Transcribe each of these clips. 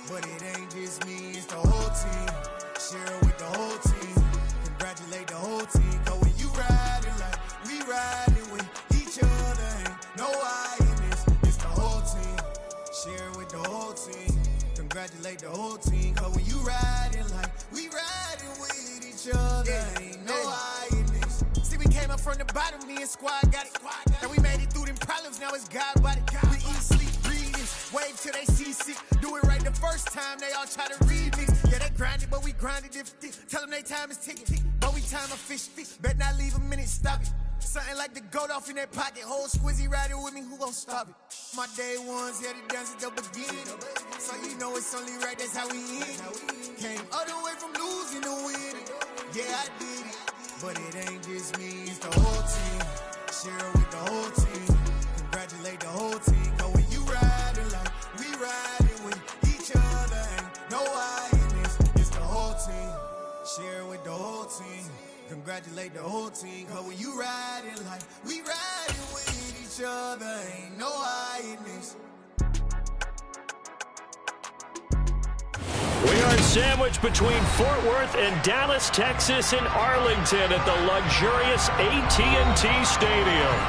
But it ain't just me, it's the whole team. Share it with the whole team. Congratulate the whole team. Cause when you riding like we riding with each other, ain't no I in this. It's the whole team. Share it with the whole team. Congratulate the whole team. Cause when you riding like we riding with each other, ain't no I in this. See, we came up from the bottom, me and squad got it. And we made it through them problems, now it's God body. We eat, sleep, breathe, wave till they see sick. Do it right the first time, they all try to remix. Yeah, they grinded, but we grinded if tell them they time is ticking. But we time a fish. Bet not leave a minute, stop it. Something like the goat off in that pocket. Whole squizzy riding with me, who gon' stop it? My day ones had to dance at the beginning. So you know it's only right, that's how we end. Came all the way from losing to winning. Yeah, I did it. But it ain't just me, it's the whole team. Share it with the whole team. Congratulate the whole team. Cause when you riding like we riding with each other, ain't no I in this. It's the whole team. Share it with the whole team. Congratulate the whole team. Cause when you riding like we riding with each other, ain't no I in this. We are sandwiched between Fort Worth and Dallas, Texas, and Arlington at the luxurious AT&T Stadium.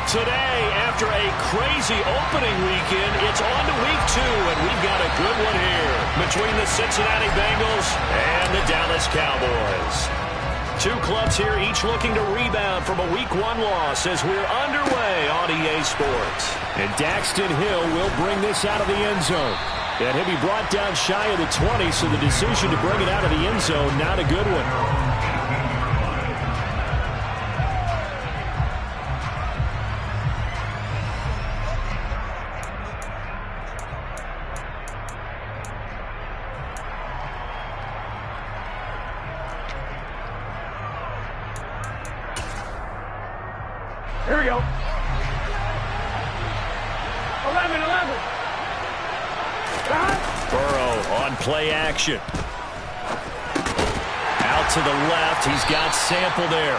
Today, after a crazy opening weekend, it's on to week 2, and we've got a good one here between the Cincinnati Bengals and the Dallas Cowboys. Two clubs here, each looking to rebound from a week 1 loss as we're underway on EA Sports. And Daxton Hill will bring this out of the end zone. And he'll be brought down shy of the 20, so the decision to bring it out of the end zone, not a good one. Here we go. 11. Burrow on play action. Out to the left. He's got Sample there.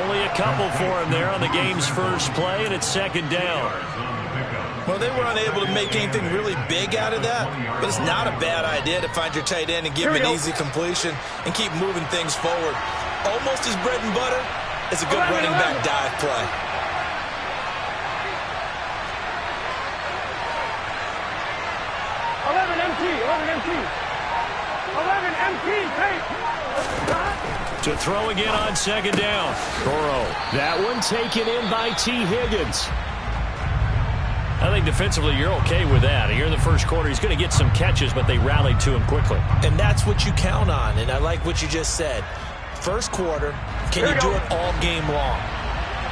Only a couple for him there on the game's first play, and it's second down. Well, they were unable to make anything really big out of that, but it's not a bad idea to find your tight end and give him an easy completion and keep moving things forward. Almost his bread and butter. It's a good running back dive play. 11 MT, tape. To throw again on second down. Burrow. That one taken in by T. Higgins. I think defensively you're okay with that. Here in the first quarter, he's going to get some catches, but they rallied to him quickly. And that's what you count on, and I like what you just said. First quarter, can you do it all game long?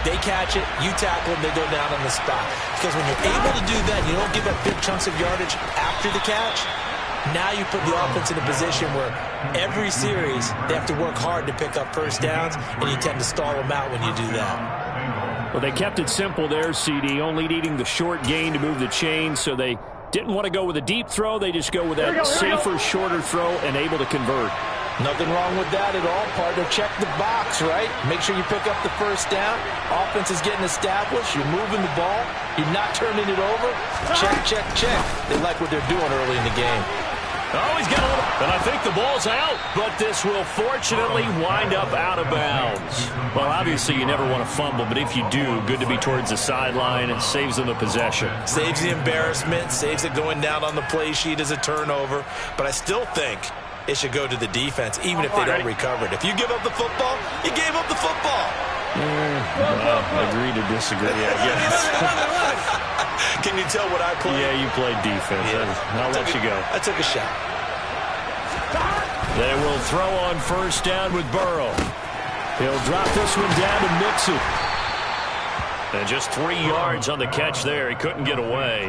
They catch it, you tackle them, they go down on the spot. Because when you're able to do that, you don't give up big chunks of yardage after the catch. Now you put the offense in a position where every series they have to work hard to pick up first downs, and you tend to stall them out when you do that. Well, they kept it simple there, CD, only needing the short gain to move the chain, so they didn't want to go with a deep throw. They just go with that safer, shorter throw and able to convert. Nothing wrong with that at all, partner. Check the box, right? Make sure you pick up the first down. Offense is getting established. You're moving the ball. You're not turning it over. Check. They like what they're doing early in the game. Oh, he's got a little, and I think the ball's out, but this will fortunately wind up out of bounds. Well, obviously you never want to fumble, but if you do, good to be towards the sideline. It saves them a possession. Saves the embarrassment, saves it going down on the play sheet as a turnover, but I still think it should go to the defense, even if they don't recover it. If you give up the football, you gave up the football. Well, agree to disagree, I guess. Can you tell what I played? Yeah, you played defense. Yeah. I'll let you go. I took a shot. They will throw on first down with Burrow. He'll drop this one down to Mixon. And just 3 yards on the catch there. He couldn't get away.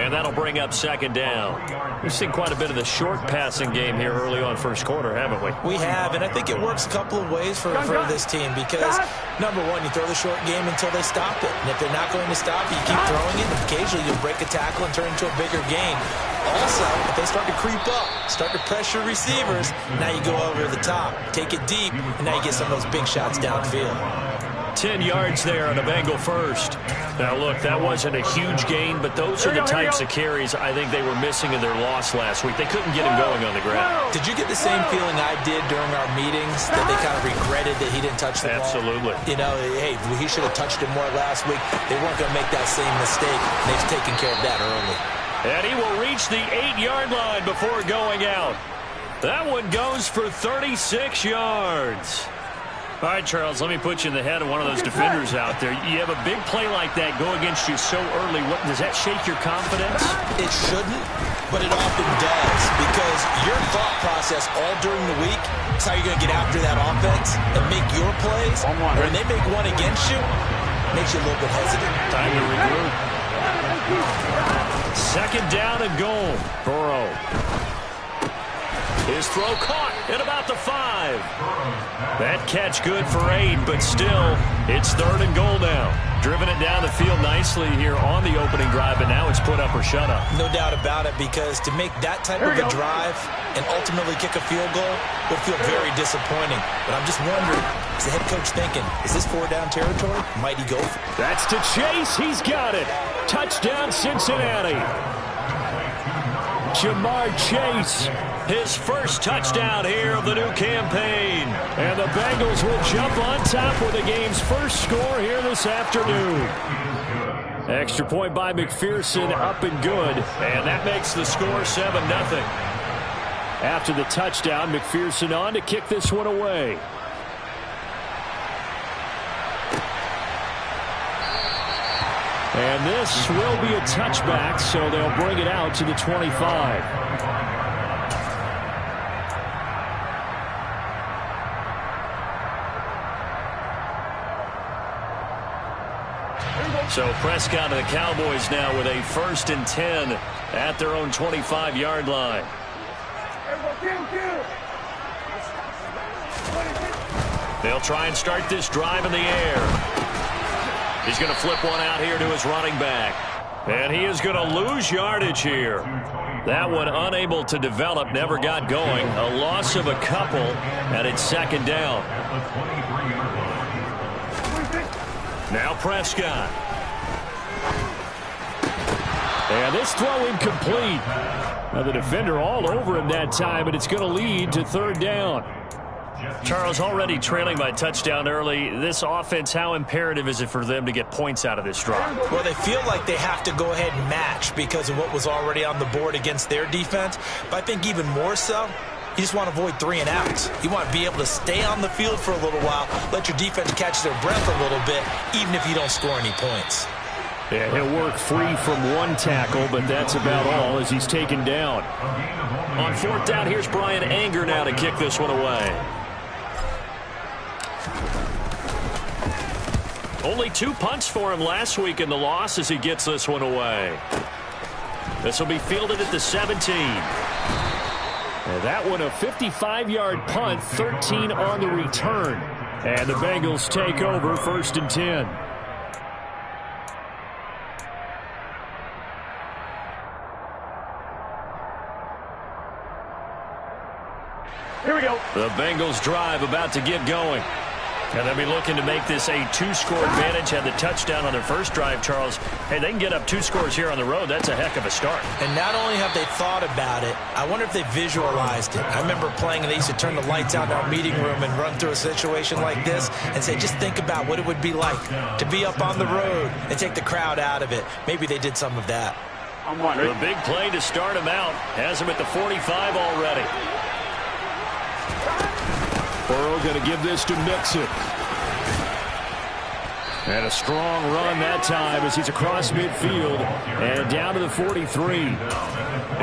And that'll bring up second down. We've seen quite a bit of the short passing game here early on first quarter, haven't we? We have, and I think it works a couple of ways for this team because, number one, you throw the short game until they stop it. And if they're not going to stop it, you keep throwing it, and occasionally you'll break a tackle and turn into a bigger gain. Also, if they start to creep up, start to pressure receivers, now you go over the top, take it deep, and now you get some of those big shots downfield. 10 yards there on a Bengal first. Now, look, that wasn't a huge gain, but those are the types of carries I think they were missing in their loss last week. They couldn't get him going on the ground. Did you get the same feeling I did during our meetings, that they kind of regretted that he didn't touch the ball? Absolutely. You know, hey, he should have touched it more last week. They weren't going to make that same mistake. They've taken care of that early. And he will reach the 8-yard line before going out. That one goes for 36 yards. All right, Charles, let me put you in the head of one of those defenders out there. You have a big play like that go against you so early. Does that shake your confidence? It shouldn't, but it often does, because your thought process all during the week is how you're going to get after that offense and make your plays. When they make one against you, it makes you a little bit hesitant. Time to regroup. Second down and goal. Burrow. His throw caught at about the 5. That catch good for 8, but still, it's 3rd and goal now. Driven it down the field nicely here on the opening drive, but now it's put up or shut up. No doubt about it, because to make that type of a drive and ultimately kick a field goal would feel very disappointing. But I'm just wondering, is the head coach thinking, is this 4-down territory? Might he go for it? That's to Chase. He's got it. Touchdown, Cincinnati. Jamar Chase, his first touchdown here of the new campaign. And the Bengals will jump on top with the game's first score here this afternoon. Extra point by McPherson, up and good. And that makes the score 7-0. After the touchdown, McPherson on to kick this one away. And this will be a touchback, so they'll bring it out to the 25. So Prescott and the Cowboys now with a 1st and 10 at their own 25-yard line. They'll try and start this drive in the air. He's going to flip one out here to his running back. And he is going to lose yardage here. That one unable to develop, never got going. A loss of a couple, and it's 2nd down. Now Prescott. And this throw incomplete. Now the defender all over him that time, and it's going to lead to 3rd down. Charles, already trailing by touchdown early. This offense, how imperative is it for them to get points out of this drive? Well, they feel like they have to go ahead and match because of what was already on the board against their defense. But I think even more so, you just want to avoid 3 and outs. You want to be able to stay on the field for a little while, let your defense catch their breath a little bit, even if you don't score any points. Yeah, he'll work free from one tackle, but that's about all as he's taken down. On 4th down, here's Brian Anger now to kick this one away. Only 2 punts for him last week in the loss as he gets this one away. This will be fielded at the 17. And that one a 55-yard punt, 13 on the return. And the Bengals take over 1st and 10. Here we go. The Bengals drive about to get going. And they'll be looking to make this a 2-score advantage. Had the touchdown on their first drive, Charles. Hey, they can get up 2 scores here on the road. That's a heck of a start. And not only have they thought about it, I wonder if they visualized it. I remember playing, and they used to turn the lights out in our meeting room and run through a situation like this and say, just think about what it would be like to be up on the road and take the crowd out of it. Maybe they did some of that. The big play to start him out. Has him at the 45 already. Burrow going to give this to Mixon. And a strong run that time as he's across midfield and down to the 43.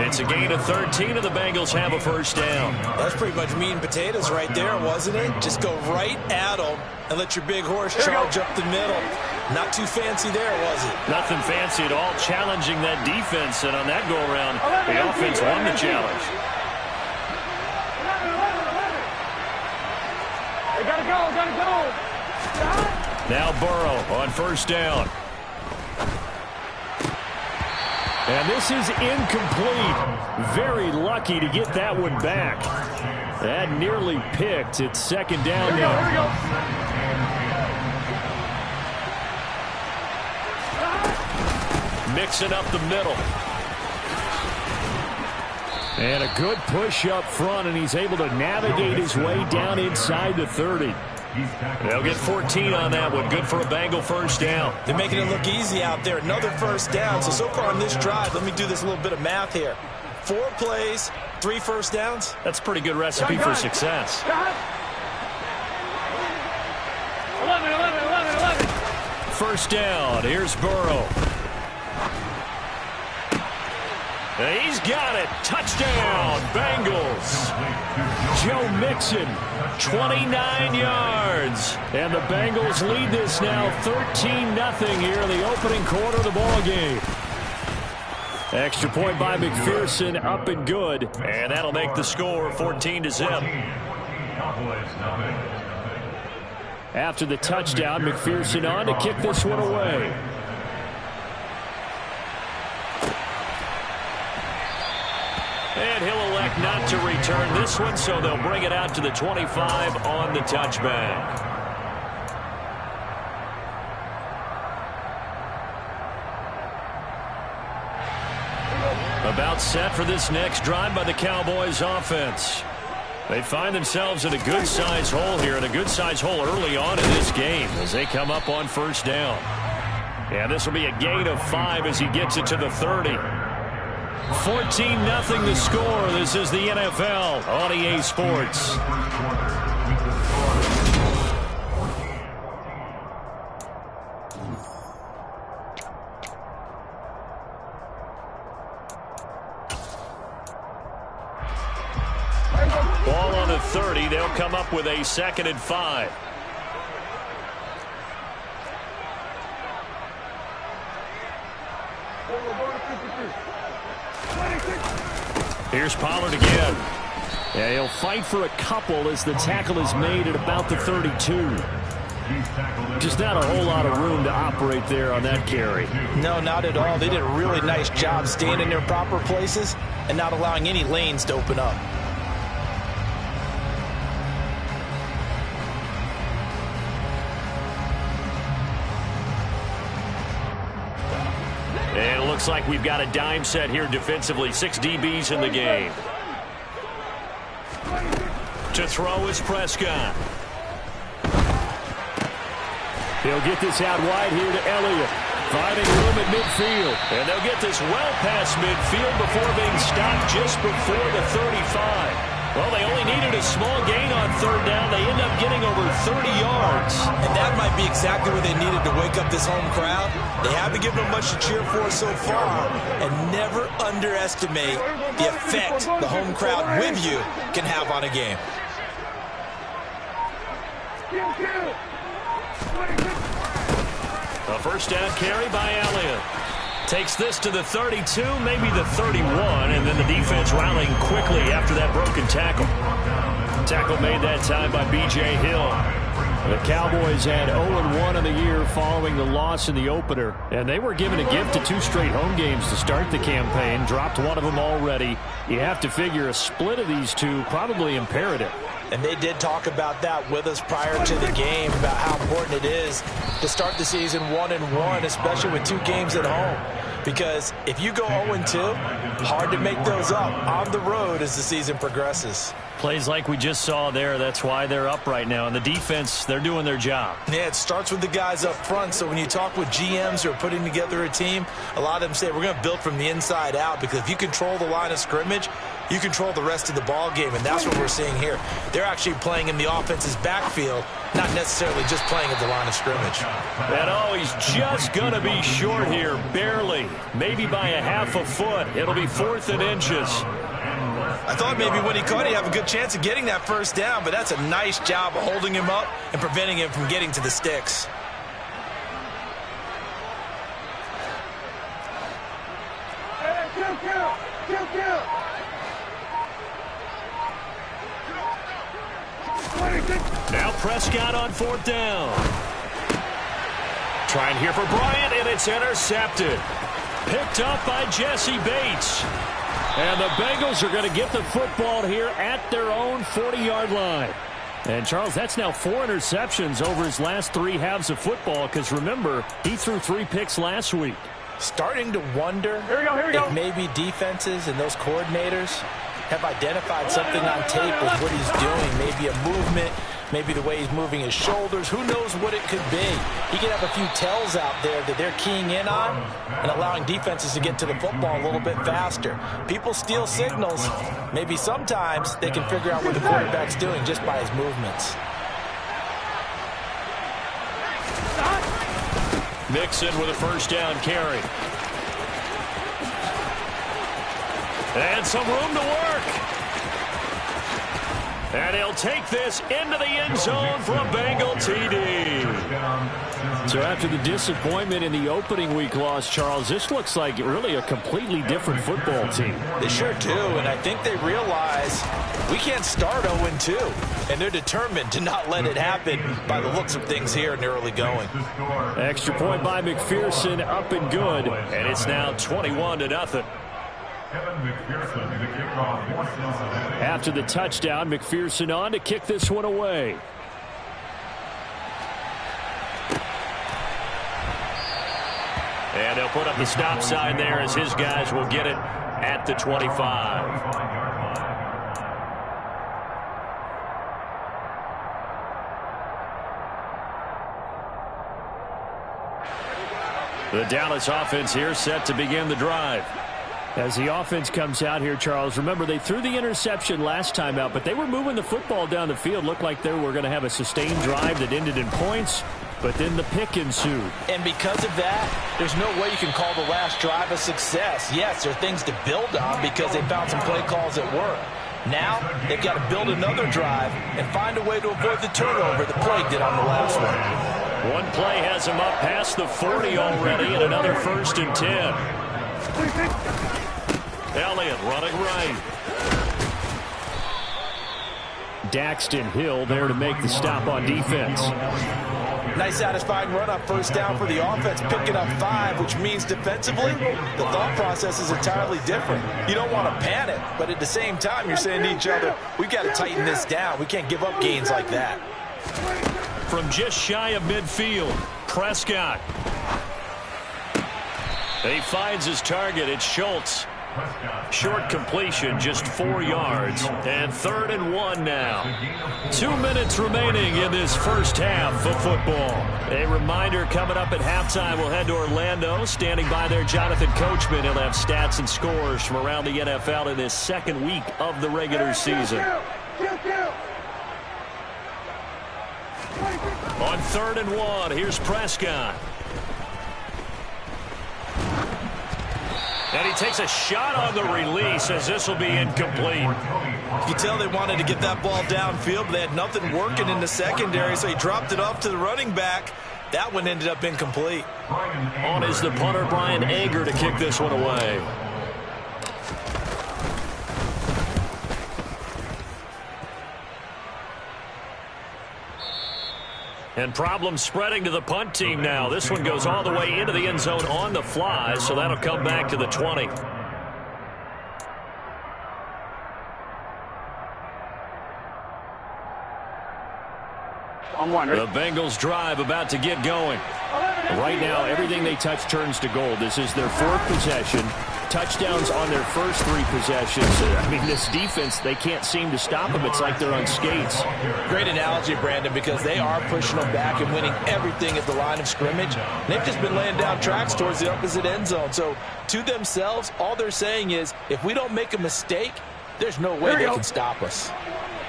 It's a gain of 13, and the Bengals have a 1st down. That's pretty much meat and potatoes right there, wasn't it? Just go right at them and let your big horse charge up the middle. Not too fancy there, was it? Nothing fancy at all. Challenging that defense, and on that go-around, the offense won the challenge. Gotta go, gotta go. Now Burrow on 1st down. And this is incomplete. Very lucky to get that one back. That nearly picked. It's 2nd down now. mixing up the middle. And a good push up front, and he's able to navigate his way down inside the 30. They'll get 14 on that one. Good for a Bengal first down. They're making it look easy out there. Another first down. So far on this drive, let me do this little bit of math here. 4 plays, 3 first downs. That's a pretty good recipe for success. 11. First down. Here's Burrow. He's got it. Touchdown, Bengals. Joe Mixon, 29 yards. And the Bengals lead this now 13-0 here in the opening quarter of the ball game. Extra point by McPherson, up and good. And that'll make the score 14-0. After the touchdown, McPherson on to kick this one away. And he'll elect not to return this one, so they'll bring it out to the 25 on the touchback. About set for this next drive by the Cowboys offense. They find themselves in a good-sized hole here, and a good-sized hole early on in this game as they come up on first down. And this will be a gain of 5 as he gets it to the 30. 14-0 the score. This is the NFL on EA Sports. Ball on the 30. They'll come up with a 2nd and 5. Here's Pollard again. Yeah, he'll fight for a couple as the tackle is made at about the 32. Just not a whole lot of room to operate there on that carry. No, not at all. They did a really nice job staying in their proper places and not allowing any lanes to open up. And it looks like we've got a dime set here defensively. 6 DBs in the game. To throw is Prescott. He'll get this out wide here to Elliott. Finding room at midfield. And they'll get this well past midfield before being stopped just before the 35. Well, they only needed a small gain on 3rd down. They end up getting over 30 yards. And that might be exactly what they needed to wake up this home crowd. They haven't given them much to cheer for so far. And never underestimate the effect the home crowd with you can have on a game. A first down carry by Elliott. Takes this to the 32, maybe the 31, and then the defense rallying quickly after that broken tackle. Tackle made that time by B.J. Hill. The Cowboys had 0-1 in the year following the loss in the opener, and they were given a gift of 2 straight home games to start the campaign. Dropped one of them already. You have to figure a split of these two probably imperative. And they did talk about that with us prior to the game, about how important it is to start the season 1-1, especially with 2 games at home. Because if you go 0-2, hard to make those up on the road as the season progresses. Plays like we just saw there, that's why they're up right now. And the defense, they're doing their job. Yeah, it starts with the guys up front. So when you talk with GMs who are putting together a team, a lot of them say, we're going to build from the inside out. Because if you control the line of scrimmage, you control the rest of the ball game. And that's what we're seeing here. They're actually playing in the offense's backfield, not necessarily just playing at the line of scrimmage. And oh, he's just going to be short here, barely. Maybe by a half a foot. It'll be 4th and inches. I thought maybe when he caught it, he'd have a good chance of getting that first down, but that's a nice job of holding him up and preventing him from getting to the sticks. Now Prescott on 4th down. Trying here for Bryant, and it's intercepted. Picked up by Jesse Bates. And the Bengals are going to get the football here at their own 40-yard line. And, Charles, that's now 4 interceptions over his last 3 halves of football because, remember, he threw 3 picks last week. starting to wonder if maybe defenses and those coordinators have identified something on tape with what he's doing. Maybe a movement, maybe the way he's moving his shoulders. Who knows what it could be? He could have a few tells out there that they're keying in on and allowing defenses to get to the football a little bit faster. People steal signals. Maybe sometimes they can figure out what the quarterback's doing just by his movements. Mixon with a first down carry. And some room to work. And he'll take this into the end zone for a Bengal TD. So after the disappointment in the opening week loss, Charles, this looks like really a completely different football team. They sure do, and I think they realize we can't start 0-2, and they're determined to not let it happen by the looks of things here in the early going. Extra point by McPherson, up and good, and it's now 21-0. After the touchdown, McPherson on to kick this one away. And they'll put up the stop sign there as his guys will get it at the 25. The Dallas offense here set to begin the drive. As the offense comes out here, Charles, remember they threw the interception last time out, but they were moving the football down the field. Looked like they were going to have a sustained drive that ended in points, but then the pick ensued. And because of that, there's no way you can call the last drive a success. Yes, there are things to build on because they found some play calls that work. Now, they've got to build another drive and find a way to avoid the turnover that plagued it on the last one. One play has him up past the 40 already, and another 1st and 10. Elliott running right. Daxton Hill there to make the stop on defense. Nice satisfying run up first down for the offense, picking up 5, which means defensively, the thought process is entirely different. You don't want to panic, but at the same time, you're saying to each other, we've got to tighten this down. We can't give up gains like that. From just shy of midfield, Prescott. He finds his target. It's Schultz. Short completion, just 4 yards. And 3rd and 1 now. 2 minutes remaining in this first half of football. A reminder coming up at halftime, we'll head to Orlando. Standing by there, Jonathan Coachman. He'll have stats and scores from around the NFL in this second week of the regular season. On 3rd and 1, here's Prescott. And he takes a shot on the release as this will be incomplete. You can tell they wanted to get that ball downfield, but they had nothing working in the secondary, so he dropped it off to the running back. That one ended up incomplete. On is the punter, Brian Ager, to kick this one away. And problems spreading to the punt team now. This one goes all the way into the end zone on the fly, so that'll come back to the 20. The Bengals drive about to get going. Right now, everything they touch turns to gold. This is their 4th possession. Touchdowns on their first 3 possessions. I mean, this defense, they can't seem to stop them. It's like they're on skates. Great analogy, Brandon, because they are pushing them back and winning everything at the line of scrimmage. They've just been laying down tracks towards the opposite end zone. So, to themselves, all they're saying is, if we don't make a mistake, there's no way they can stop us.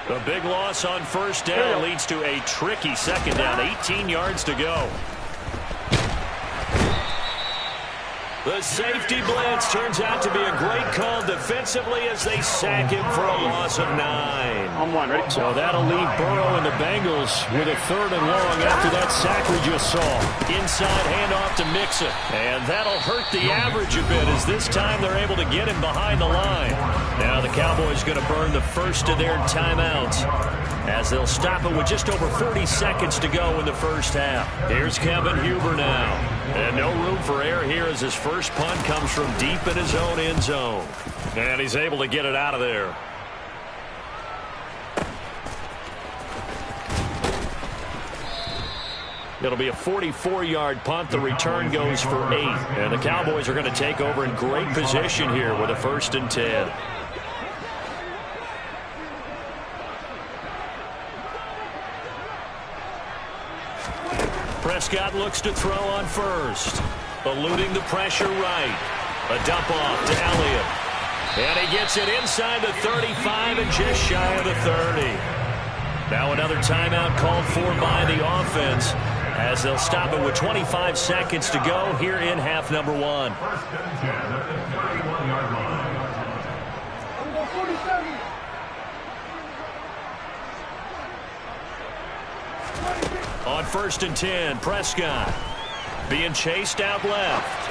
The big loss on first down leads to a tricky 2nd down. 18 yards to go. The safety blitz turns out to be a great call defensively as they sack him for a loss of 9. So that'll leave Burrow and the Bengals with a 3rd and long after that sack we just saw. Inside handoff to Mixon. And that'll hurt the average a bit as this time they're able to get him behind the line. Now the Cowboys going to burn the first of their timeouts as they'll stop it with just over 40 seconds to go in the first half. Here's Kevin Huber now. And no room for error here as his first punt comes from deep in his own end zone. And he's able to get it out of there. It'll be a 44-yard punt. The return goes for 8. And the Cowboys are going to take over in great position here with a 1st and 10. Prescott looks to throw on first. Eluding the pressure right. A dump off to Elliott. And he gets it inside the 35 and just shy of the 30. Now another timeout called for by the offense as they'll stop it with 25 seconds to go here in half number 1. On 1st and 10, Prescott being chased out left.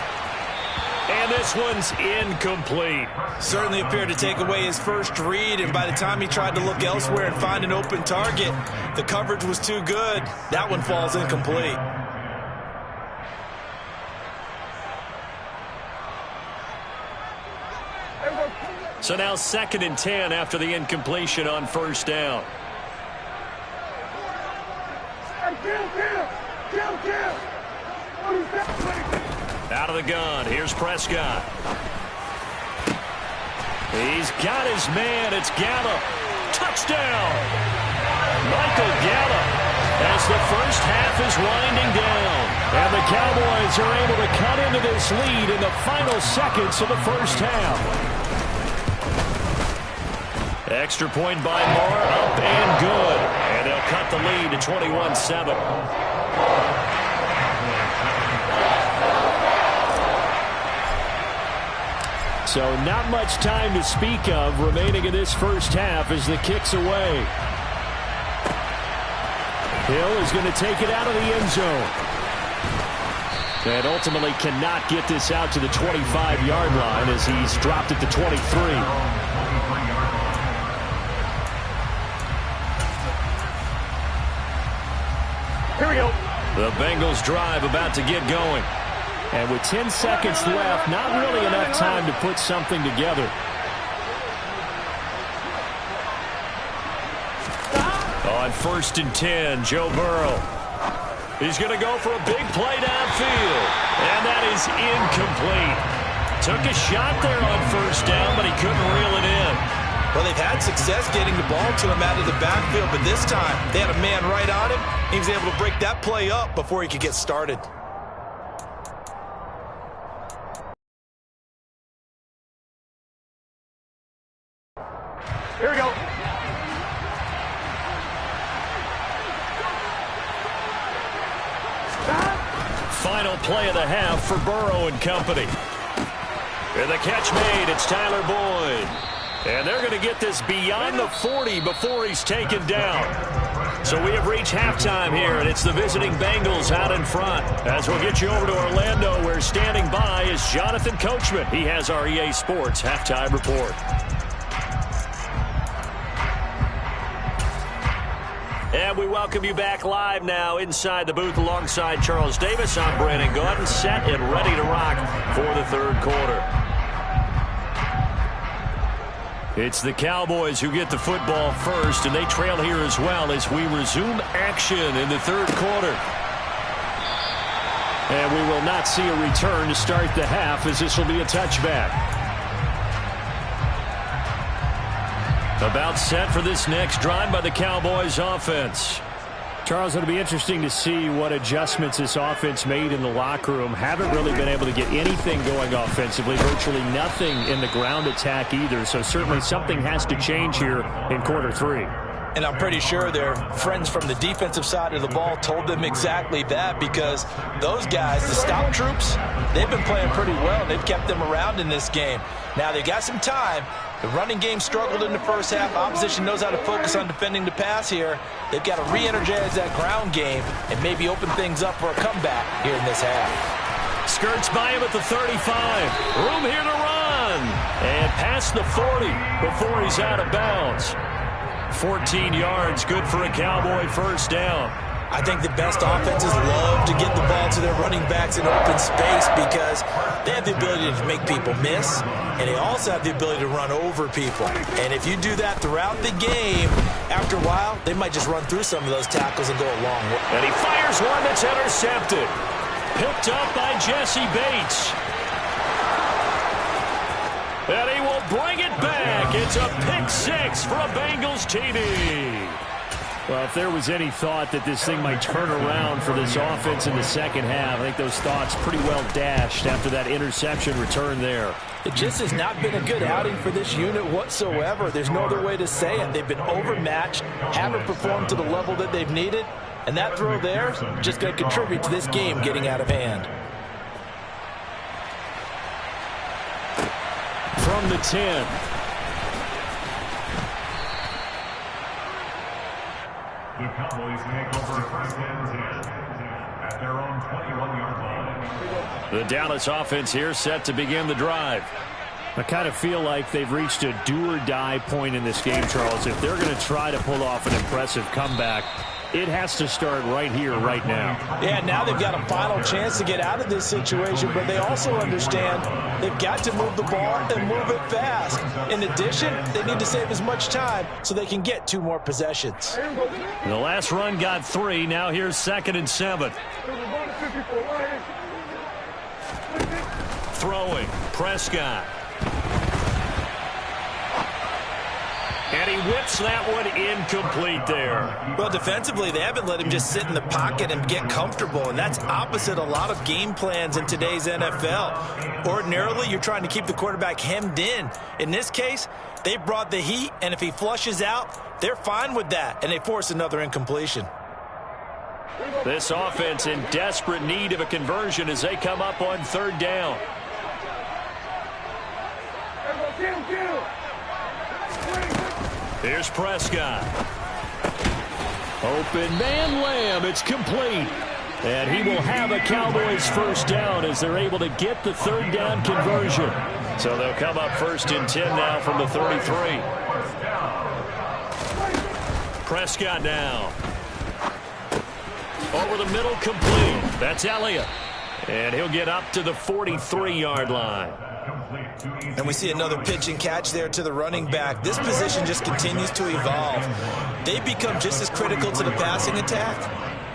And this one's incomplete. Certainly appeared to take away his first read, and by the time he tried to look elsewhere and find an open target, the coverage was too good. That one falls incomplete. So now 2nd and 10 after the incompletion on 1st down. Out of the gun, here's Prescott. He's got his man, it's Gallup. Touchdown! Michael Gallup as the first half is winding down. And the Cowboys are able to cut into this lead in the final seconds of the first half. Extra point by Moore, up and good. And they'll cut the lead to 21-7. So not much time to speak of remaining in this first half as the kick's away. Hill is going to take it out of the end zone. And ultimately cannot get this out to the 25-yard line as he's dropped it to 23. Here we go. The Bengals drive about to get going. And with 10 seconds left, not really enough time to put something together. On 1st and 10, Joe Burrow. He's going to go for a big play downfield. And that is incomplete. Took a shot there on 1st down, but he couldn't reel it in. Well, they've had success getting the ball to him out of the backfield, but this time they had a man right on him. He was able to break that play up before he could get started. Here we go. Final play of the half for Burrow and company. And the catch made, it's Tyler Boyd. And they're going to get this beyond the 40 before he's taken down. So we have reached halftime here, and it's the visiting Bengals out in front. As we'll get you over to Orlando, where standing by is Jonathan Coachman. He has our EA Sports halftime report. And we welcome you back live now inside the booth alongside Charles Davis. I'm Brandon Gaudin, set and ready to rock for the third quarter. It's the Cowboys who get the football first, and they trail here as well as we resume action in the third quarter. And we will not see a return to start the half, as this will be a touchback. About set for this next drive by the Cowboys offense. Charles, it'll be interesting to see what adjustments this offense made in the locker room. Haven't really been able to get anything going offensively. Virtually nothing in the ground attack either. So certainly something has to change here in quarter 3. And I'm pretty sure their friends from the defensive side of the ball told them exactly that, because those guys, the stop troops, they've been playing pretty well. They've kept them around in this game. Now they got some time. The running game struggled in the first half. Opposition knows how to focus on defending the pass here. They've got to re-energize that ground game and maybe open things up for a comeback here in this half. Skirts by him at the 35. Room here to run. And past the 40 before he's out of bounds. 14 yards, good for a Cowboy first down. I think the best offenses love to get the ball to their running backs in open space, because they have the ability to make people miss, and they also have the ability to run over people. And if you do that throughout the game, after a while, they might just run through some of those tackles and go a long way. And he fires one that's intercepted. Picked up by Jesse Bates. And he will bring it back. It's a pick six for a Bengals TD. Well, if there was any thought that this thing might turn around for this offense in the second half, I think those thoughts pretty well dashed after that interception return there. It just has not been a good outing for this unit whatsoever. There's no other way to say it. They've been overmatched, haven't performed to the level that they've needed, and that throw there is just going to contribute to this game getting out of hand. From the 10. The Cowboys take over first and 10 at their own 21-yard line. The Dallas offense here set to begin the drive. I kind of feel like they've reached a do-or-die point in this game, Charles. If they're going to try to pull off an impressive comeback, it has to start right here, right now. Yeah, now they've got a final chance to get out of this situation, but they also understand they've got to move the ball and move it fast. In addition, they need to save as much time so they can get 2 more possessions. The last run got 3. Now here's 2nd and 7. Throwing. Prescott. And he whips that one incomplete there. Well, defensively, they haven't let him just sit in the pocket and get comfortable, and that's opposite a lot of game plans in today's NFL. Ordinarily, you're trying to keep the quarterback hemmed in. In this case, they brought the heat, and if he flushes out, they're fine with that, and they force another incompletion. This offense in desperate need of a conversion as they come up on 3rd down. Here's Prescott. Open man Lamb. It's complete. And he will have a Cowboys first down as they're able to get the 3rd down conversion. So they'll come up 1st and 10 now from the 33. Prescott now. Over the middle, complete. That's Elliott. And he'll get up to the 43-yard line. And we see another pitch and catch there to the running back. This position just continues to evolve. They've become just as critical to the passing attack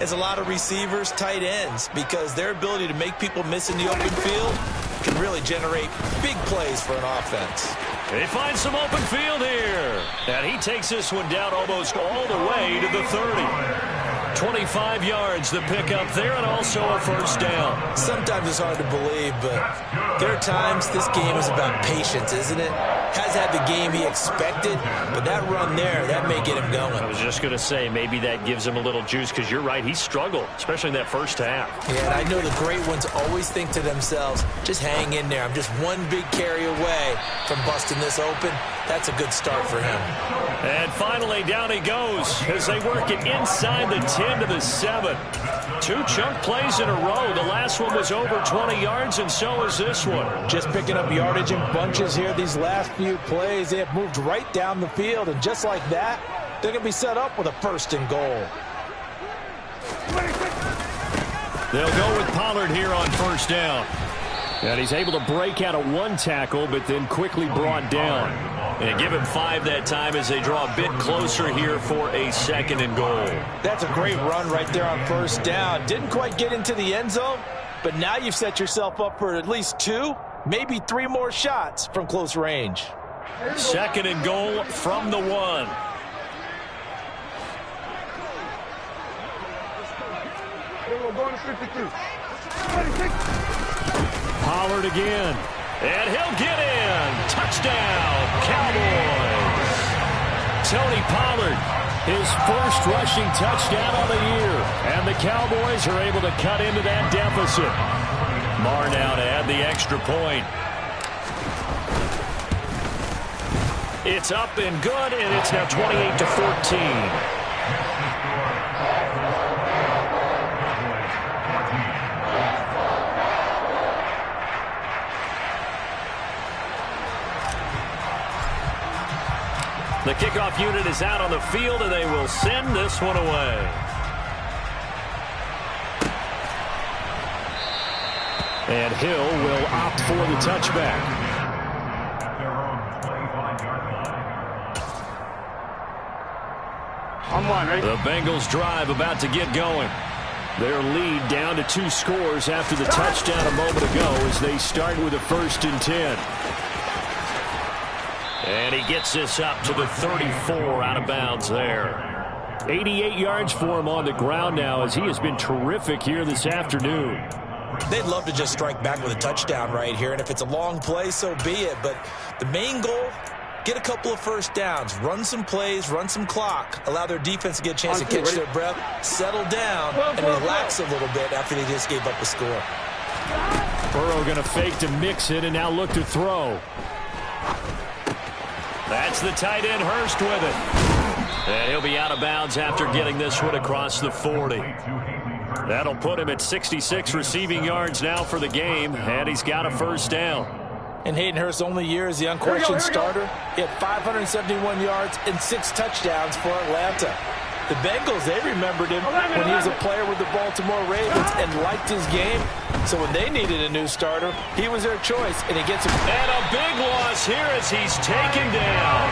as a lot of receivers, tight ends, because their ability to make people miss in the open field can really generate big plays for an offense. They find some open field here. And he takes this one down almost all the way to the 30. 25 yards the pickup there, and also a first down. Sometimes it's hard to believe, but there are times this game is about patience, isn't it? Has had the game he expected, but that run there, that may get him going. I was just going to say, maybe that gives him a little juice, because you're right, he struggled, especially in that first half. Yeah, and I know the great ones always think to themselves, just hang in there. I'm just one big carry away from busting this open. That's a good start for him. And finally, down he goes as they work it inside the 10 to the 7. 2 chunk plays in a row. The last one was over 20 yards, and so is this one. Just picking up yardage in bunches here these last few plays. They have moved right down the field, and just like that, they're going to be set up with a 1st and goal. They'll go with Pollard here on 1st down. And he's able to break out of 1 tackle, but then quickly brought down. And give him 5 that time as they draw a bit closer here for a 2nd and goal. That's a great run right there on 1st down. Didn't quite get into the end zone, but now you've set yourself up for at least 2, maybe 3 more shots from close range. 2nd and goal from the 1. Pollard again. And he'll get in. Touchdown, Cowboys. Tony Pollard, his first rushing touchdown of the year. And the Cowboys are able to cut into that deficit. Marr now to add the extra point. It's up and good, and it's now 28-14. The kickoff unit is out on the field, and they will send this one away. And Hill will opt for the touchback. At their own 25-yard line. The Bengals drive about to get going. Their lead down to 2 scores after the touchdown a moment ago as they start with a 1st and 10. And he gets this up to the 34 out of bounds there. 88 yards for him on the ground now as he has been terrific here this afternoon. They'd love to just strike back with a touchdown right here, and if it's a long play, so be it. But the main goal, get a couple of first downs, run some plays, run some clock, allow their defense to get a chance to catch their breath, settle down, and relax a little bit after they just gave up a score. Burrow going to fake to Mixon and now look to throw. That's the tight end Hurst with it. And he'll be out of bounds after getting this one across the 40. That'll put him at 66 receiving yards now for the game, and he's got a 1st down. In Hayden Hurst's only year as the unquestioned starter, he had 571 yards and 6 touchdowns for Atlanta. The Bengals, they remembered him when he was a player with the Baltimore Ravens and liked his game. So when they needed a new starter, he was their choice, and he gets him. And a big loss here as he's taken down.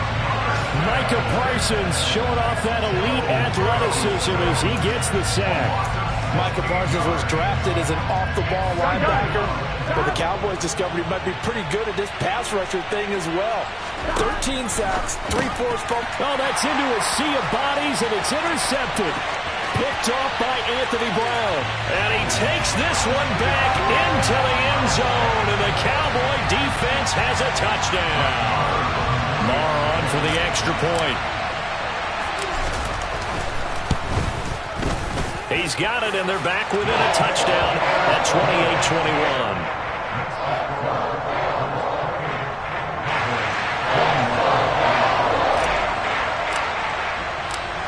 Micah Parsons showing off that elite athleticism as he gets the sack. Micah Parsons was drafted as an off-the-ball linebacker, but the Cowboys discovered he might be pretty good at this pass rusher thing as well. 13 sacks, 3 forced fumbles. Oh, that's into a sea of bodies, and it's intercepted. Picked off by Anthony Brown. And he takes this one back into the end zone, and the Cowboy defense has a touchdown. Marr on for the extra point. He's got it, and they're back within a touchdown at 28-21.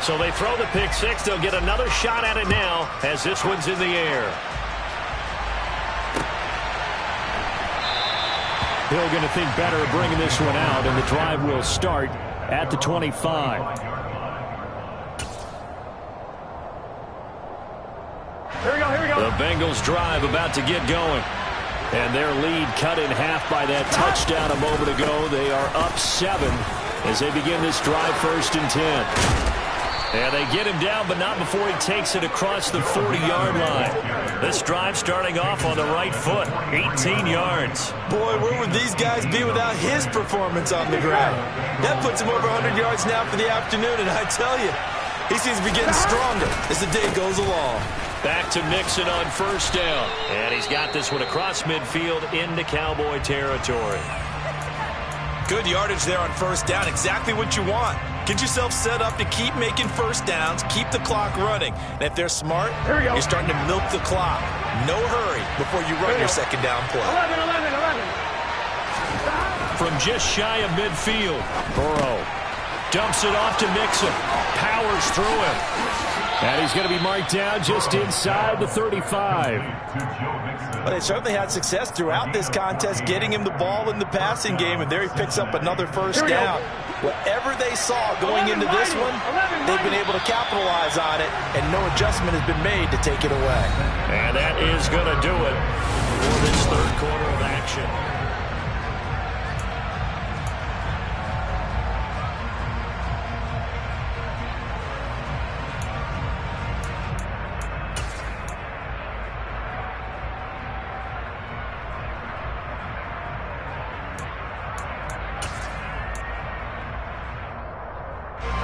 So they throw the pick 6. They'll get another shot at it now as this one's in the air. Hill going to think better of bringing this one out, and the drive will start at the 25. Here we go. The Bengals drive about to get going. And their lead cut in half by that touchdown a moment ago. They are up 7 as they begin this drive 1st and 10. And they get him down, but not before he takes it across the 40-yard line. This drive starting off on the right foot, 18 yards. Boy, where would these guys be without his performance on the ground? That puts him over 100 yards now for the afternoon, and I tell you, he seems to be getting stronger as the day goes along. Back to Mixon on 1st down. And he's got this one across midfield into Cowboy territory. Good yardage there on 1st down, exactly what you want. Get yourself set up to keep making 1st downs, keep the clock running. And if they're smart, you're starting to milk the clock. No hurry before you run your 2nd down play. 11. From just shy of midfield, Burrow dumps it off to Mixon. Powers through him. And he's going to be marked down just inside the 35. Well, they certainly had success throughout this contest getting him the ball in the passing game, and there he picks up another 1st down. Whatever they saw going into this one, they've been able to capitalize on it, and no adjustment has been made to take it away. And that is going to do it for this 3rd quarter of action.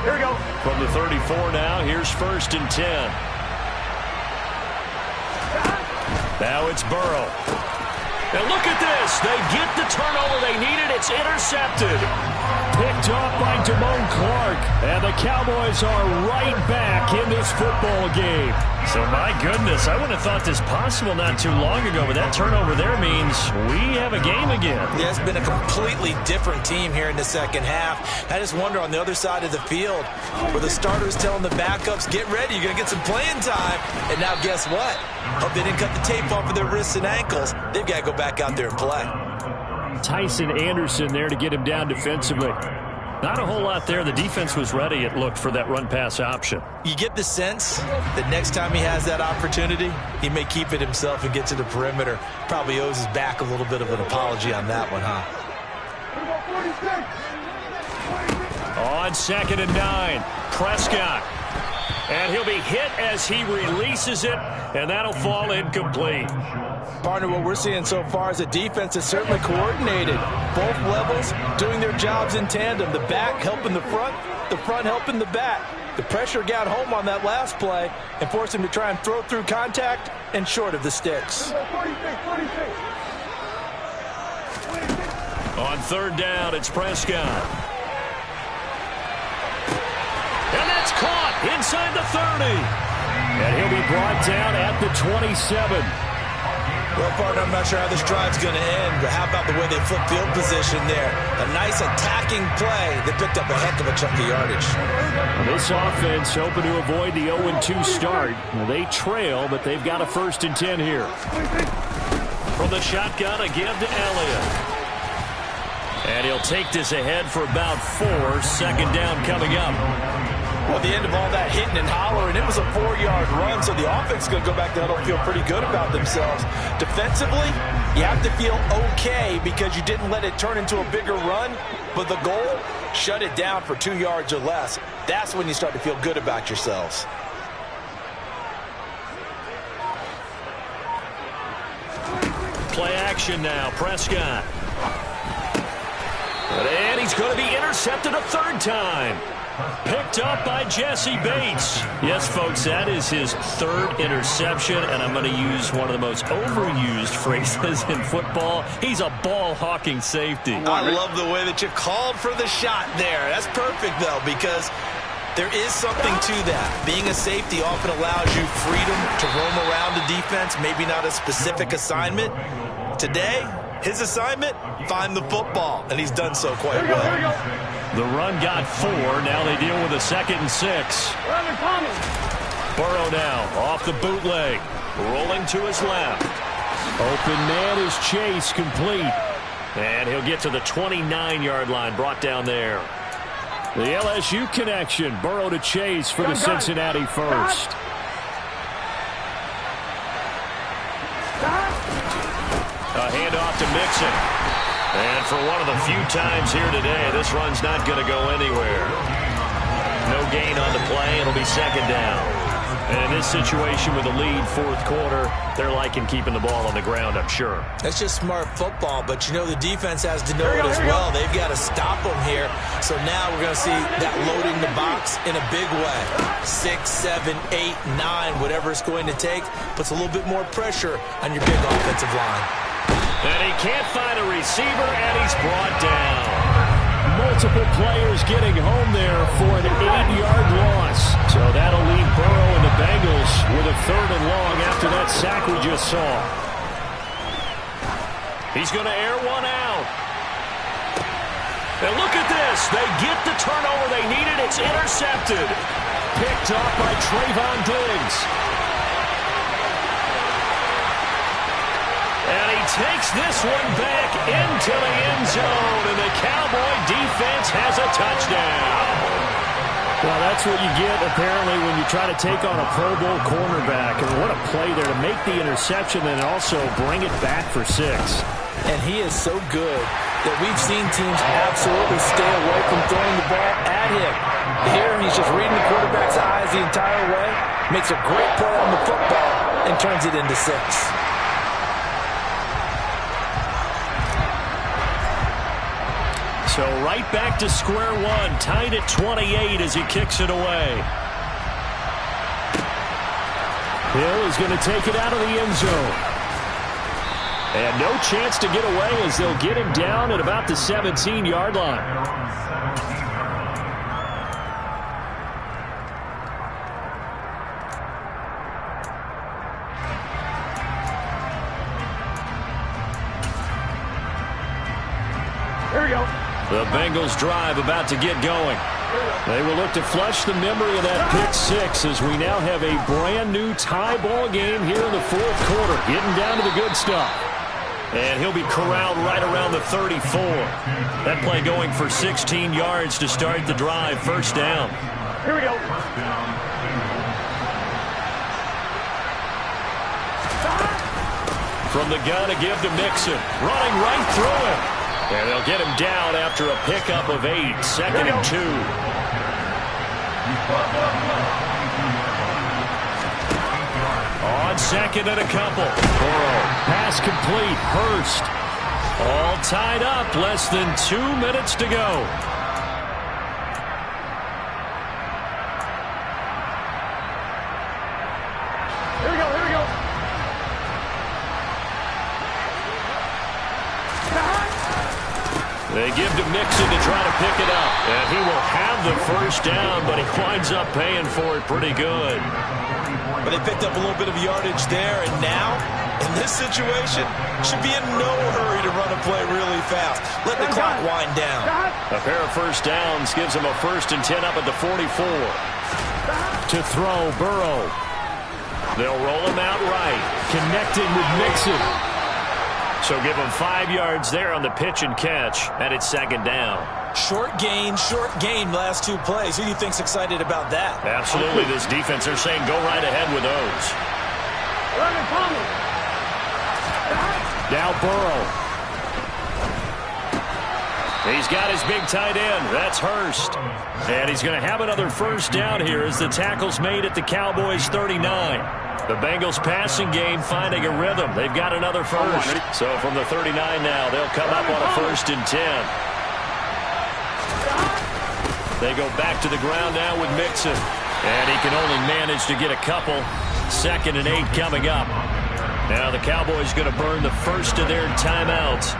Here we go. From the 34 now, here's 1st and 10. Now it's Burrow. And look at this. They get the turnover they needed. It's intercepted. Picked off by Damone Clark. And the Cowboys are right back in this football game. So, my goodness, I wouldn't have thought this possible not too long ago, but that turnover there means we have a game again. Yeah, it's been a completely different team here in the 2nd half. I just wonder on the other side of the field where the starters telling the backups, get ready, you're going to get some playing time. And now guess what? Hope they didn't cut the tape off of their wrists and ankles. They've got to go back out there and play. Tyson Anderson there to get him down defensively. Not a whole lot there. The defense was ready, it looked, for that run-pass option. You get the sense that next time he has that opportunity, he may keep it himself and get to the perimeter. Probably owes his back a little bit of an apology on that one, huh? On 2nd and 9, Prescott. And he'll be hit as he releases it, and that'll fall incomplete. Partner, what we're seeing so far is the defense is certainly coordinated. Both levels doing their jobs in tandem. The back helping the front helping the back. The pressure got home on that last play and forced him to try and throw through contact and short of the sticks. On 3rd down, it's Prescott. And that's caught inside the 30. And he'll be brought down at the 27. Well, partner, I'm not sure how this drive's going to end, but how about the way they flip field position there? A nice attacking play that picked up a heck of a chunk of yardage. This offense hoping to avoid the 0-2 start. They trail, but they've got a 1st and 10 here. From the shotgun, a give to Elliott. And he'll take this ahead for about 4. 2nd down coming up. Well, at the end of all that hitting and hollering, it was a 4-yard run, so the offense is going to go back to huddle and feel pretty good about themselves. Defensively, you have to feel okay because you didn't let it turn into a bigger run, but the goal, shut it down for 2 yards or less. That's when you start to feel good about yourselves. Play action now, Prescott. And he's going to be intercepted a 3rd time. Picked up by Jesse Bates. Yes, folks, that is his 3rd interception, and I'm going to use one of the most overused phrases in football. He's a ball-hawking safety. I love the way that you called for the shot there. That's perfect, though, because there is something to that. Being a safety often allows you freedom to roam around the defense, maybe not a specific assignment. Today, his assignment, find the football, and he's done so quite well. The run got 4. Now they deal with a 2nd and 6. Burrow now off the bootleg. Rolling to his left. Open man is Chase, complete. And he'll get to the 29-yard line, brought down there. The LSU connection. Burrow to Chase for the Cincinnati 1st. A handoff to Mixon. And for one of the few times here today, this run's not going to go anywhere. No gain on the play. It'll be 2nd down. And in this situation with a lead, 4th quarter, they're liking keeping the ball on the ground, I'm sure. That's just smart football, but you know the defense has to know it as well. They've got to stop them here. So now we're going to see that loading the box in a big way. 6, 7, 8, 9, whatever it's going to take, puts a little bit more pressure on your big offensive line. And he can't find a receiver, and he's brought down. Multiple players getting home there for an 8-yard loss. So that'll leave Burrow and the Bengals with a 3rd and long after that sack we just saw. He's going to air one out. And look at this. They get the turnover they needed. It's intercepted. Picked up by Trayvon Diggs. And he takes this one back into the end zone, and the Cowboy defense has a touchdown. Well, that's what you get, apparently, when you try to take on a Pro Bowl cornerback. And what a play there to make the interception and also bring it back for 6. And he is so good that we've seen teams absolutely stay away from throwing the ball at him. Here, he's just reading the quarterback's eyes the entire way, makes a great play on the football, and turns it into 6. So right back to square one, tied at 28 as he kicks it away. Hill is going to take it out of the end zone. And no chance to get away as they'll get him down at about the 17-yard line. Here we go. The Bengals drive about to get going. They will look to flush the memory of that pick 6 as we now have a brand new tie ball game here in the 4th quarter. Getting down to the good stuff. And he'll be corralled right around the 34. That play going for 16 yards to start the drive. First down. Here we go. From the gun, a give to Mixon. Running right through him. And they'll get him down after a pickup of 8. Second and 2. On second and a couple. Burrow. Pass complete. Hurst. All tied up. Less than 2 minutes to go. Here we go. Here we go. They give to Mixon to try to pick it up. And he will have the first down, but he winds up paying for it pretty good. But they picked up a little bit of yardage there, and now, in this situation, should be in no hurry to run a play really fast. Let the clock wind down. A pair of first downs gives him a 1st and 10 up at the 44. To throw, Burrow. They'll roll him out right. Connecting with Mixon. So give him 5 yards there on the pitch and catch, and it's second down. Short gain last 2 plays. Who do you think's excited about that? Absolutely. This defense, they're saying go right ahead with those. Now Burrow. He's got his big tight end. That's Hurst. And he's going to have another first down here as the tackle's made at the Cowboys' 39. The Bengals passing game finding a rhythm. They've got another first. So from the 39 now, they'll come up on a 1st and 10. They go back to the ground now with Mixon. And he can only manage to get a couple. 2nd and 8 coming up. Now the Cowboys going to burn the first of their timeouts,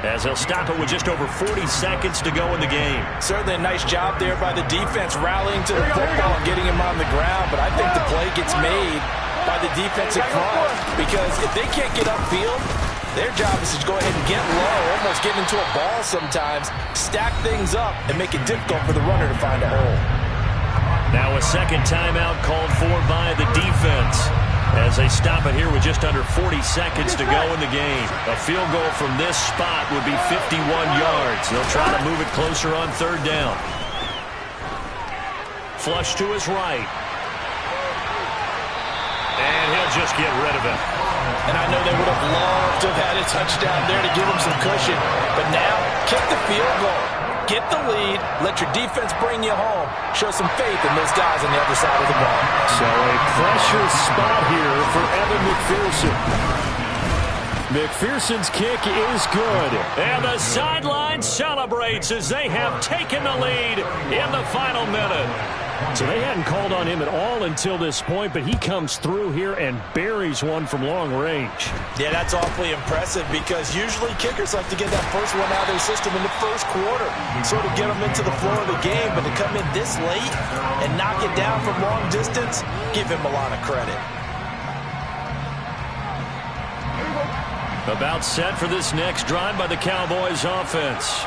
as they'll stop it with just over 40 seconds to go in the game. Certainly a nice job there by the defense, rallying to the football and getting him on the ground. But I think the play gets made by the defensive front, because if they can't get upfield, their job is to go ahead and get low, almost get into a ball sometimes, stack things up, and make it difficult for the runner to find a hole. Now a second timeout called for by the defense, as they stop it here with just under 40 seconds to go in the game. A field goal from this spot would be 51 yards. They'll try to move it closer on 3rd down. Flush to his right. And he'll just get rid of it. And I know they would have loved to have had a touchdown there to give them some cushion. But now, kick the field goal. Get the lead. Let your defense bring you home. Show some faith in those guys on the other side of the ball. So a pressure spot here for Evan McPherson. McPherson's kick is good. And the sideline celebrates as they have taken the lead in the final minute. So they hadn't called on him at all until this point, but he comes through here and buries one from long range. Yeah, that's awfully impressive, because usually kickers like to get that first one out of their system in the first quarter, sort of get them into the flow of the game. But to come in this late and knock it down from long distance, give him a lot of credit. About set for this next drive by the Cowboys offense.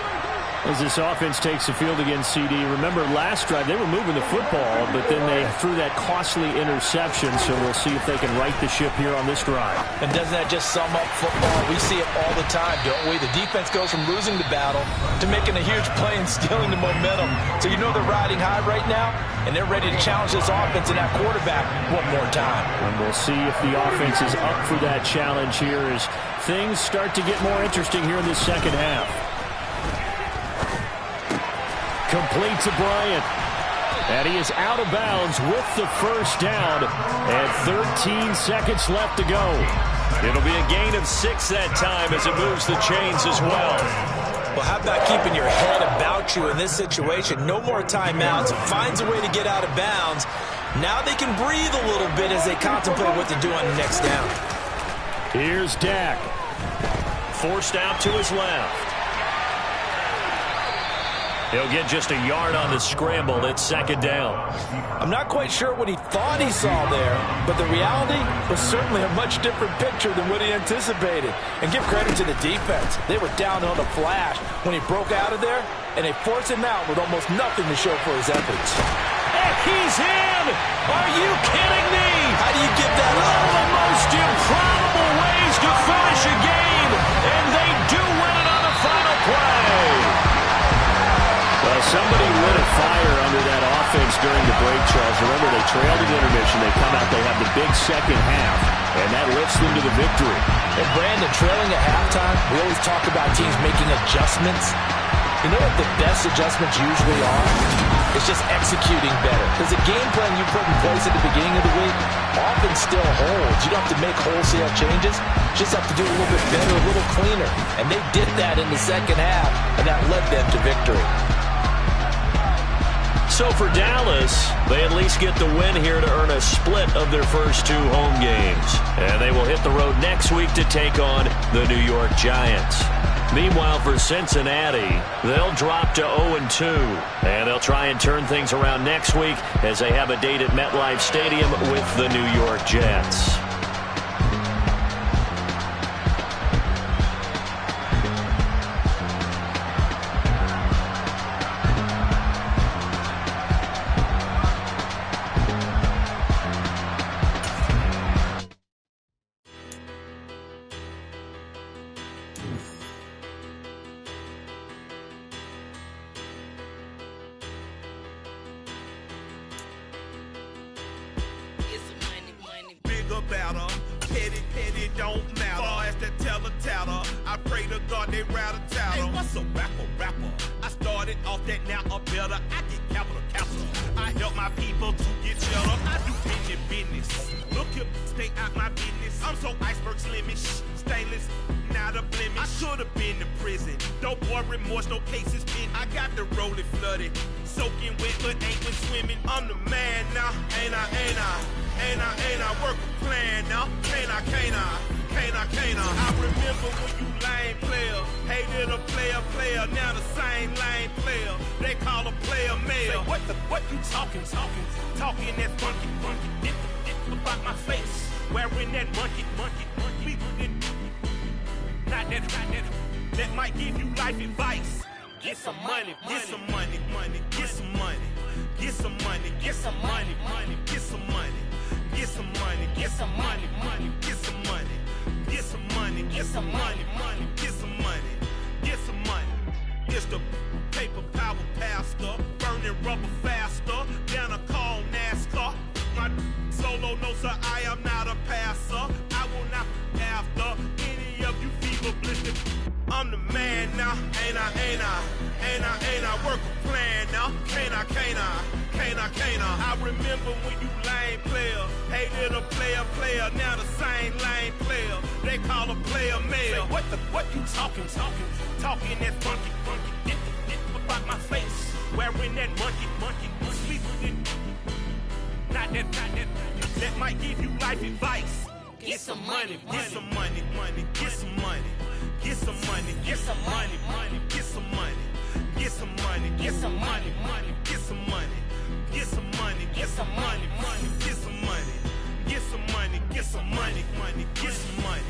As this offense takes the field against CD. Remember, last drive, they were moving the football, but then they threw that costly interception, so we'll see if they can right the ship here on this drive. And doesn't that just sum up football? We see it all the time, don't we? The defense goes from losing the battle to making a huge play and stealing the momentum. So you know they're riding high right now, and they're ready to challenge this offense and that quarterback one more time. And we'll see if the offense is up for that challenge here as things start to get more interesting here in this second half. Complete to Bryant. And he is out of bounds with the first down. And 13 seconds left to go. It'll be a gain of 6 that time as it moves the chains as well. Well, how about keeping your head about you in this situation? No more timeouts. Finds a way to get out of bounds. Now they can breathe a little bit as they contemplate what to do on the next down. Here's Dak. Forced out to his left. He'll get just a yard on the scramble. It's second down. I'm not quite sure what he thought he saw there, but the reality was certainly a much different picture than what he anticipated. And give credit to the defense. They were down on a flash when he broke out of there, and they forced him out with almost nothing to show for his efforts. And he's in! Are you kidding me? How do you give that up? One of the most improbable ways to finish a game. Somebody lit a fire under that offense during the break, Charles. Remember, they trailed at intermission. They come out, they have the big second half, and that lifts them to the victory. And Brandon, trailing at halftime, we always talk about teams making adjustments. You know what the best adjustments usually are? It's just executing better. Because the game plan you put in place at the beginning of the week often still holds. You don't have to make wholesale changes. You just have to do it a little bit better, a little cleaner. And they did that in the second half, and that led them to victory. So for Dallas, they at least get the win here to earn a split of their first 2 home games. And they will hit the road next week to take on the New York Giants. Meanwhile, for Cincinnati, they'll drop to 0-2. And they'll try and turn things around next week as they have a date at MetLife Stadium with the New York Jets. About her. Petty don't matter. Far as the teller, I pray to God they rattle tattle. Hey, what's a rapper? I started off that, now I'm better. I get capital. I help my people to get better. I do business. Look here, stay out my business. I'm so iceberg slimish, stainless, not a blemish. I should have been to prison. Don't boy remorse, no cases pinned. I got the rolling flooded, soaking wet, but ain't been swimming. I'm the man now, ain't I? Work a plan now, can't I? I remember when you lame player, hated a player, now the same lame player. They call a player mayor. Say, what you talking that funky, dip about my face, wearing that monkey, not that, that might give you life advice. Get some money, get some money, get some money, get some money, get some money, get some money. Get some money, get some money, get some money, get some money, get some money, get some money, get some money. It's the paper power pastor, burning rubber faster, down a call NASCAR. My solo no sir, I am not a passer. I will not after any of you fever blistered. I'm the man now, ain't I? Work a plan now, can't I? I remember when you lame player, hated a player, now the same lame player. They call a player mayor. Say, what you talking that funky, dip about my face, wearing that monkey, sleeping, not that, that might give you life advice. Get some money, get some money, get some money. Get some money, get some money, get some money, get some money, get some money, get some money, get some money, get some money, get some money, get some money, get some money, get some money,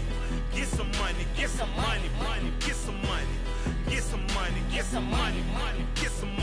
get some money, get some money, get some money, get some money, get some money, get some money, get some